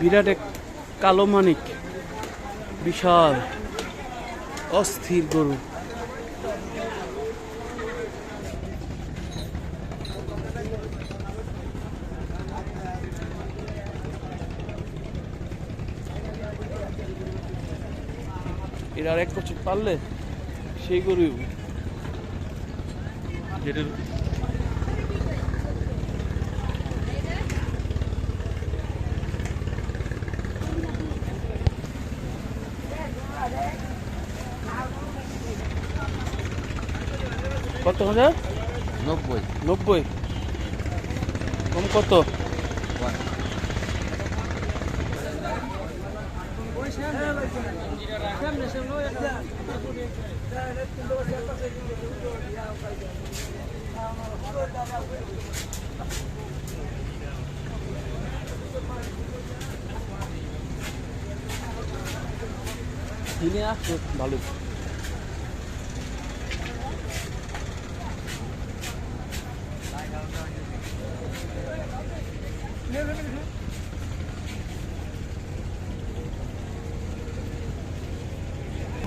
বিরাট এক কালো মানিক, বিশাল অস্থির গরু। এর আর এক বছর পারলে সেই গরু যেটার কত হাজার? 90 90। কম কত? কিনে আসো ভালো।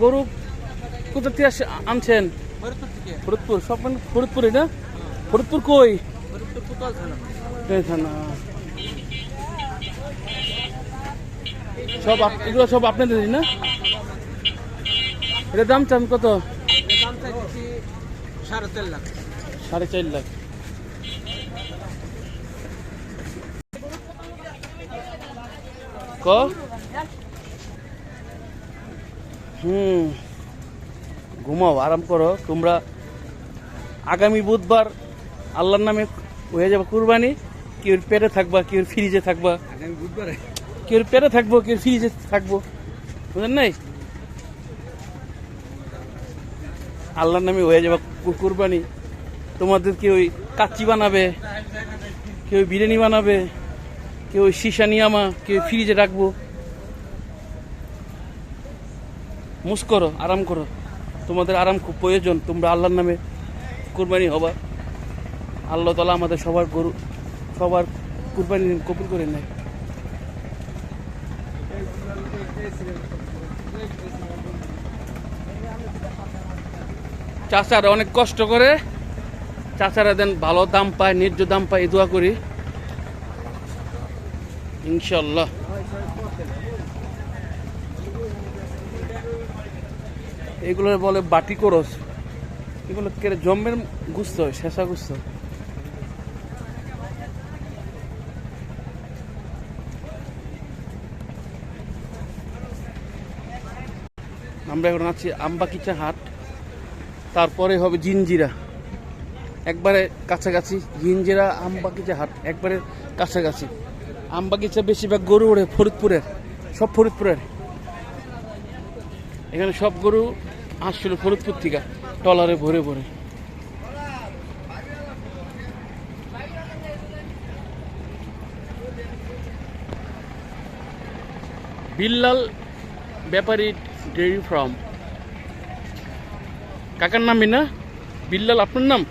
গরু কোথা থেকে আনছেন? ফরিদপুর। সব ফরিদপুরে না? ফরিদপুর কই? থানা। সব এগুলো সব আপনাদের না? এটার দাম চান কত? 4.5 লাখ। 4.5 লাখ। ঘুমাও, আরাম করো তোমরা। আগামী বুধবার আল্লাহর নামে হয়ে যাবে কুরবানি। কেউ পেটে থাকবা, কেউ ফ্রিজে থাকবা। কেউ পেটে থাকবো, কেউ ফ্রিজে থাকবো, বুঝলেন নাই? আল্লাহর নামে হয়ে যাবে কুরবানি। তোমাদের কেউ কাচ্চি বানাবে, কেউ বিরিয়ানি বানাবে, কেউ শিশা নিয়ামা, কেউ ফ্রিজে রাখবো। মুস করো, আরাম করো। তোমাদের আরাম খুব প্রয়োজন। তোমরা আল্লাহর নামে কুরবানি হবা। আল্লাহ তাআলা আমাদের সবার কুরবানি কবুল করে নেয়। চাচারা অনেক কষ্ট করে, চাচারা দেন ভালো দাম পায়, ন্যায্য দাম পায়, এই দোয়া করি ইনশাল্লাহ। এগুলো বলে বাটি করস। এগুলো কেড়ে জম্মের গুস্ত হয়, শেষা গুস্ত। আমরা এখন আছি আমবাকিচা হাট, তারপরে হবে জিঞ্জিরা, একবারে কাছাকাছি। জিঞ্জিরা আমবাকিচা হাট একবারে কাছাকাছি। আমবাকিচা বেশিরভাগ গরু ওড়ে ফরিদপুরের, সব ফরিদপুরের। এখানে সব গরু আসছিল ফরিদপুর থেকে ট্রলারে ভরে ভরে। বিল্লাল ব্যাপারী ডেয়ারি ফার্ম। কাকার নামই না বিল্লাল? আপনার নাম?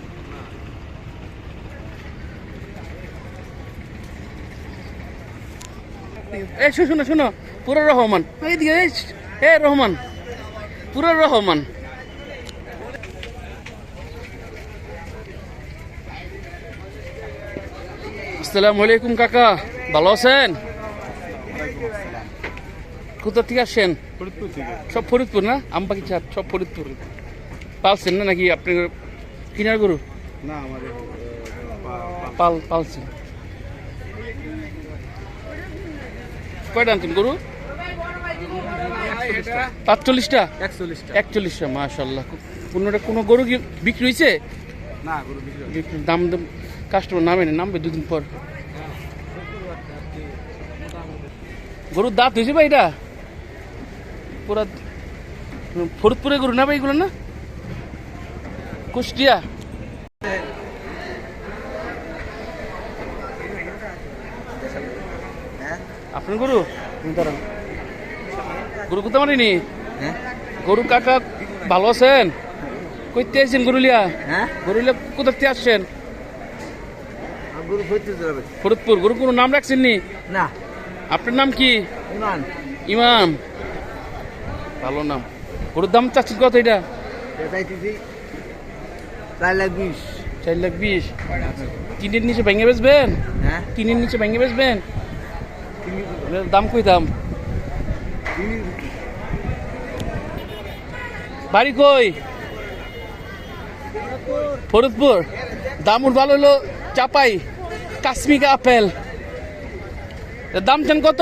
এই শোনো শোনো, পুরা রহমান এইদিকে। এ রহমান, পুরা রহমান। আসসালামু আলাইকুম কাকা, ভালো আছেন? কোথা থেকে আসছেন? ফরিদপুর থেকে। সব ফরিদপুর না? আমবাকিচা সব ফরিদপুর। পালছেন না নাকি আপনি কিনার গরু? না, আমাদের পালছেন। কয়টা আনছেন গরু? 45টা। 41টা, মাশাআল্লাহ। কোনো গরু কি বিক্রি হয়েছে? না, গরু বিক্রি। দাম কাস্টমার নামবে দুদিন পর। গরুর দাঁত হয়েছে ভাই? এটা পুরা ফরিদপুরে গরু না ভাই এগুলো? না কুষ্টিয়া? আপনার গরু? দাঁড়ান, গরু কোথা মারিনি? গরু কাকা ভালো আছেন? কইতে আসছেন গরুলিয়া? গরুলিয়া কোথা থেকে আসছেন? গরু ফরিদপুর। গরু কোনো নাম রাখছেন নি? না। আপনার নাম কি? ইমান ইমাম, ভালো নাম। গরুর দাম চাচ্ছেন কত এটা? চাইতেছি 4,20,000। 4,20,000। তিনের নিচে ভেঙে বেচবেন? হ্যাঁ তিনের নিচে ভেঙে বেচবেন? এটার দাম কই দাম? বাড়ি কই? ফরিদপুর। দামুর ভালো হলো চাপাই কাশ্মীর আপেল। এর দাম চান কত?